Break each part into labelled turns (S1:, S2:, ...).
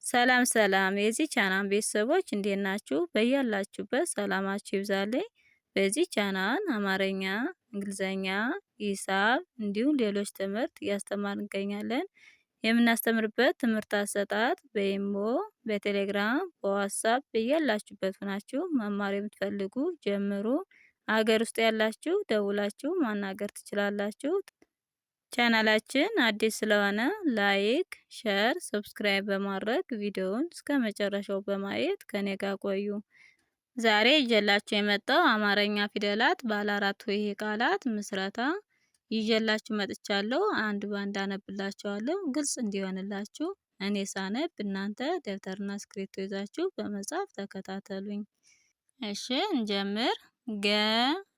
S1: ሰላም ሰላም የዚህ ቻናል ቤተሰቦች እንዴት ናችሁ? በያላችሁበት ሰላማችሁ ይብዛልኝ። በዚህ ቻናል አማርኛ፣ እንግሊዘኛ፣ ሂሳብ እንዲሁም ሌሎች ትምህርት እያስተማርን እንገኛለን። የምናስተምርበት ትምህርት አሰጣጥ በኢሞ፣ በቴሌግራም፣ በዋትስአፕ በያላችሁበት ሆናችሁ መማር የምትፈልጉ ጀምሩ። ሀገር ውስጥ ያላችሁ ደውላችሁ ማናገር ትችላላችሁ። ቻናላችን አዲስ ስለሆነ ላይክ፣ ሼር፣ ሰብስክራይብ በማድረግ ቪዲዮውን እስከ መጨረሻው በማየት ከኔ ጋር ቆዩ። ዛሬ ይዤላችሁ የመጣው አማርኛ ፊደላት ባለ አራት ሆሄ ቃላት ምስረታ ይዤላችሁ መጥቻለሁ። አንድ ባንድ አነብላችኋለሁ ግልጽ እንዲሆንላችሁ። እኔ ሳነብ እናንተ ደብተርና እስክሪብቶ ይዛችሁ በመጻፍ ተከታተሉኝ። እሺ እንጀምር። ገንዘብ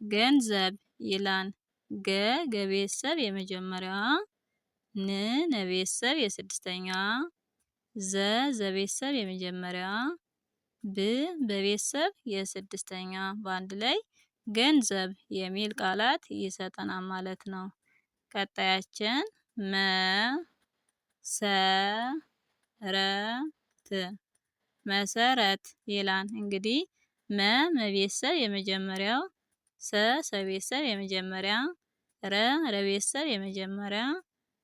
S1: ገንዘብ ይላል። ገ ገቤተሰብ የመጀመሪያዋ፣ ን ነቤተሰብ የስድስተኛዋ፣ ዘ ዘቤተሰብ የመጀመሪያዋ፣ ብ በቤተሰብ የስድስተኛ በአንድ ላይ ገንዘብ የሚል ቃላት ይሰጠናል ማለት ነው። ቀጣያችን መሰረት መሰረት ይላል። እንግዲህ መቤተሰብ የመጀመሪያው፣ ሰ ሰቤተሰብ የመጀመሪያ፣ ረ ረቤተሰብ የመጀመሪያ፣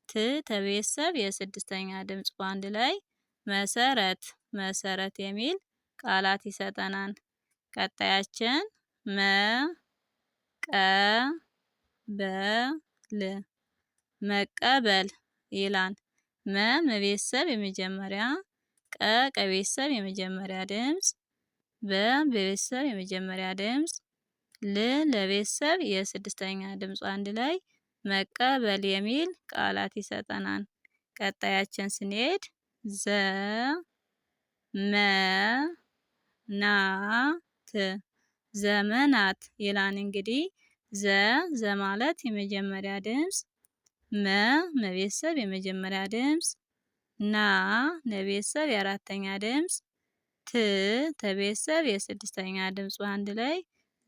S1: ት ተቤተሰብ የስድስተኛ ድምጽ በአንድ ላይ መሰረት መሰረት የሚል ቃላት ይሰጠናል። ቀጣያችን መቀበል መቀበል ይላል። መቤተሰብ የመጀመሪያ፣ ቀ ቀቤተሰብ የመጀመሪያ ድምጽ፣ በ በቤተሰብ የመጀመሪያ ድምጽ፣ ል ለቤተሰብ የስድስተኛ ድምጽ አንድ ላይ መቀበል የሚል ቃላት ይሰጠናል። ቀጣያችን ስንሄድ ዘመናት ዘመናት ይላል። እንግዲህ ዘ ማለት የመጀመሪያ ድምጽ፣ መቤተሰብ የመጀመሪያ ድምጽ፣ ና ነቤተሰብ የአራተኛ ድምጽ፣ ት ተቤተሰብ የስድስተኛ ድምጽ አንድ ላይ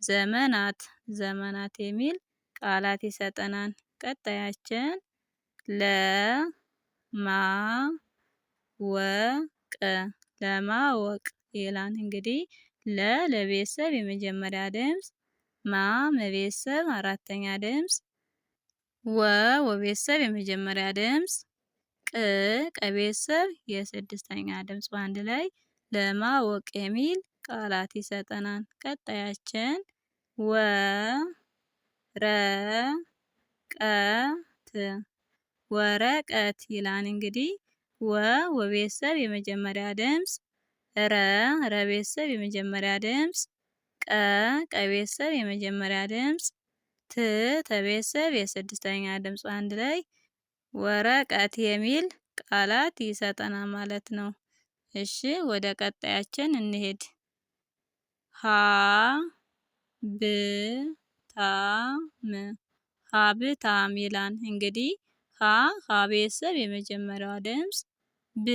S1: ዘመናት ዘመናት የሚል ቃላት ይሰጠናል። ቀጣያችን ለማወቅ ለማወቅ ይላል። እንግዲህ ለቤተሰብ የመጀመሪያ ድምጽ፣ ማ መቤተሰብ አራተኛ ድምጽ፣ ወቤተሰብ የመጀመሪያ ድምጽ፣ ቅ ቀቤተሰብ የስድስተኛ ድምጽ በአንድ ላይ ለማወቅ የሚል ቃላት ይሰጠናል። ቀጣያችን ወረቀት ወረቀት ይላል። እንግዲህ ወቤተሰብ የመጀመሪያ ድምጽ፣ ረቤተሰብ የመጀመሪያ ድምጽ፣ ቀቤተሰብ የመጀመሪያ ድምጽ፣ ተቤተሰብ የስድስተኛ ድምጽ አንድ ላይ ወረቀት የሚል ቃላት ይሰጠናል ማለት ነው። እሺ ወደ ቀጣያችን እንሄድ። ሀብታም ይላል። እንግዲህ ቤተሰብ የመጀመሪያዋ ድምጽ፣ ብ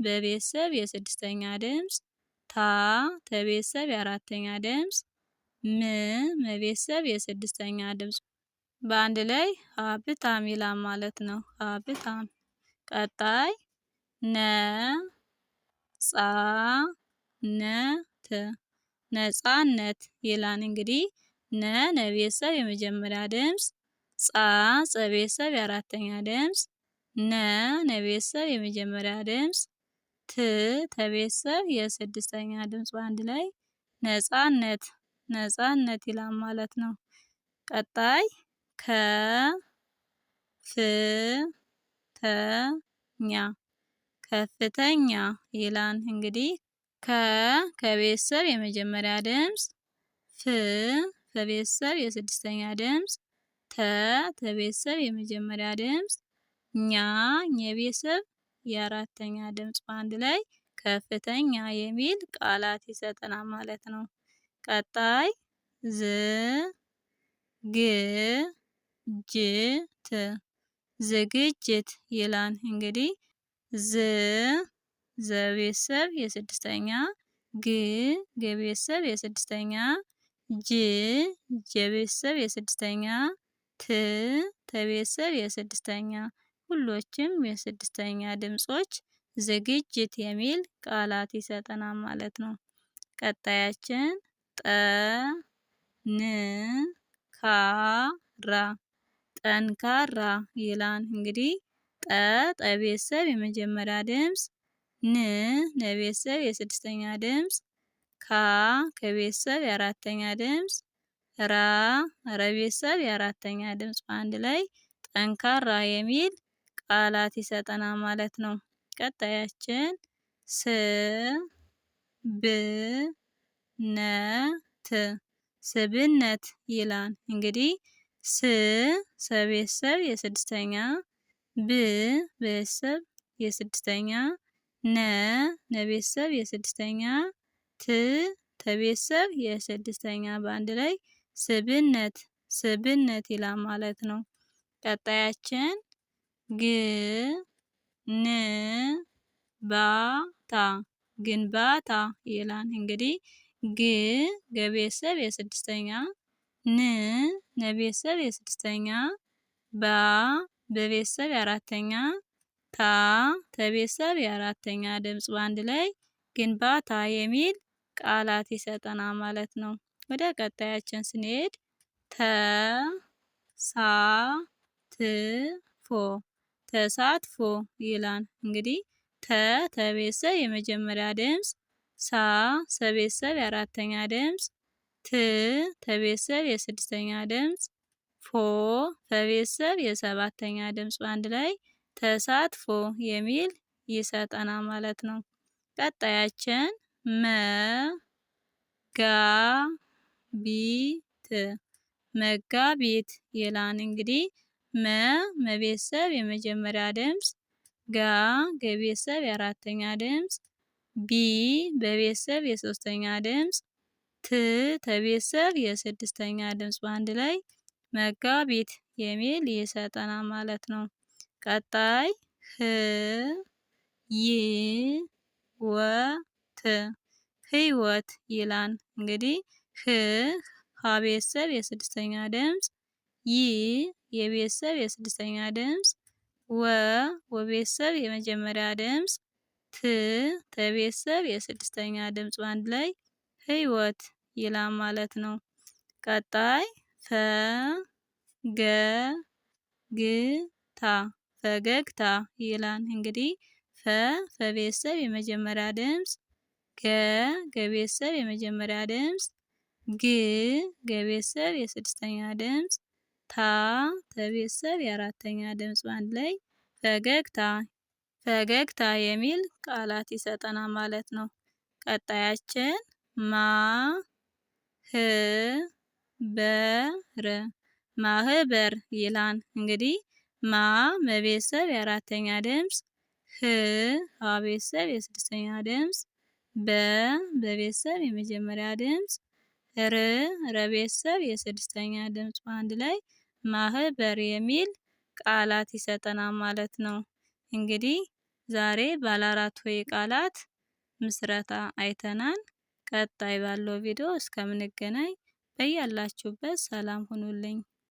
S1: በቤተሰብ የስድስተኛ ድምጽ፣ ታ ተቤተሰብ የአራተኛ ድምጽ፣ መቤተሰብ የስድስተኛ ድምጽ በአንድ ላይ ሀብታም ይላል ማለት ነው። ሀብታም። ቀጣይ ነጻነት ይላል። እንግዲህ ነቤተሰብ የመጀመሪያ ድምጽ፣ ጸቤተሰብ የአራተኛ ድምጽ፣ ነቤተሰብ የመጀመሪያ ድምጽ፣ ተቤተሰብ የስድስተኛ ድምጽ በአንድ ላይ ነጻነት ነጻነት ይላል ማለት ነው። ቀጣይ ከፍተኛ ይላል። እንግዲህ ከቤተሰብ የመጀመሪያ ድምጽ፣ ከቤተሰብ የስድስተኛ ድምጽ፣ ተቤተሰብ የመጀመሪያ ድምጽ፣ የቤተሰብ የአራተኛ ድምጽ በአንድ ላይ ከፍተኛ የሚል ቃላት ይሰጠናል ማለት ነው። ቀጣይ ዝግጅት ይላል። እንግዲህ ዘቤተሰብ የስድስተኛ፣ ገቤተሰብ የስድስተኛ፣ ጀቤተሰብ የስድስተኛ፣ ተቤተሰብ የስድስተኛ ሁሎችም የስድስተኛ ድምጾች ዝግጅት የሚል ቃላት ይሰጠናል ማለት ነው። ቀጣያችን ጠንካራ ጠንካራ ይላል። እንግዲህ ጠቤተሰብ የመጀመሪያ ድምጽ፣ ለቤተሰብ የስድስተኛ ድምጽ፣ ከቤተሰብ የአራተኛ ድምጽ፣ ረቤተሰብ የአራተኛ ድምጽ በአንድ ላይ ጠንካራ የሚል ቃላት ይሰጠናል ማለት ነው። ቀጣያችን ስብነት ይላል። እንግዲህ ሰቤተሰብ የስድስተኛ፣ ቤተሰብ የስድስተኛ፣ ለቤተሰብ የስድስተኛ፣ ተቤተሰብ የስድስተኛ በአንድ ላይ ስብነት ይላል ማለት ነው። ቀጣያችን ግንባታ ይላል። እንግዲህ ገቤተሰብ የስድስተኛ፣ ለቤተሰብ የስድስተኛ፣ በቤተሰብ የአራተኛ፣ ተቤተሰብ የአራተኛ ድምጽ በአንድ ላይ ግንባታ የሚል ቃላት ይሰጠናል ማለት ነው። ወደ ቀጣያችን ስንሄድ ተሳትፎ ይላል። እንግዲህ ተቤተሰብ የመጀመሪያ ድምጽ፣ ሰቤተሰብ የአራተኛ ድምጽ፣ ተቤተሰብ የስድስተኛ ድምጽ፣ ፈቤተሰብ የሰባተኛ ድምጽ በአንድ ላይ ተሳትፎ የሚል ይሰጠናል ማለት ነው። ቀጣያችን መጋቢት ይላል። እንግዲህ መቤተሰብ የመጀመሪያ ድምጽ፣ ገቤተሰብ የአራተኛ ድምጽ፣ በቤተሰብ የሶስተኛ ድምጽ፣ ተቤተሰብ የስድስተኛ ድምጽ በአንድ ላይ መጋቢት የሚል ይሰጠናል ማለት ነው። ቀጣይ ህይወት ይላል። እንግዲህ ሀቤተሰብ የስድስተኛ ድምጽ፣ የቤተሰብ የስድስተኛ ድምጽ፣ ወቤተሰብ የመጀመሪያ ድምጽ፣ ተቤተሰብ የስድስተኛ ድምጽ በአንድ ላይ ህይወት ይላል ማለት ነው። ቀጣይ ፈገግታ ይላል። እንግዲህ ፈቤተሰብ የመጀመሪያ ድምጽ፣ ገቤተሰብ የመጀመሪያ ድምጽ፣ ገቤተሰብ የስድስተኛ ድምጽ፣ ተቤተሰብ የአራተኛ ድምጽ በአንድ ላይ ፈገግታ የሚል ቃላት ይሰጠናል ማለት ነው። ቀጣያችን ማህበር ይላል። እንግዲህ መቤተሰብ የአራተኛ ድምጽ፣ ሀቤተሰብ የስድስተኛ ድምጽ፣ በቤተሰብ የመጀመሪያ ድምጽ፣ ረቤተሰብ የስድስተኛ ድምጽ በአንድ ላይ ማህበር የሚል ቃላት ይሰጠናል ማለት ነው። እንግዲህ ዛሬ ባለ አራት ሆሄ ቃላት ምስረታ አይተናል። ቀጣይ ባለው ቪዲዮ እስከምንገናኝ በያላችሁበት ሰላም ሁኑልኝ።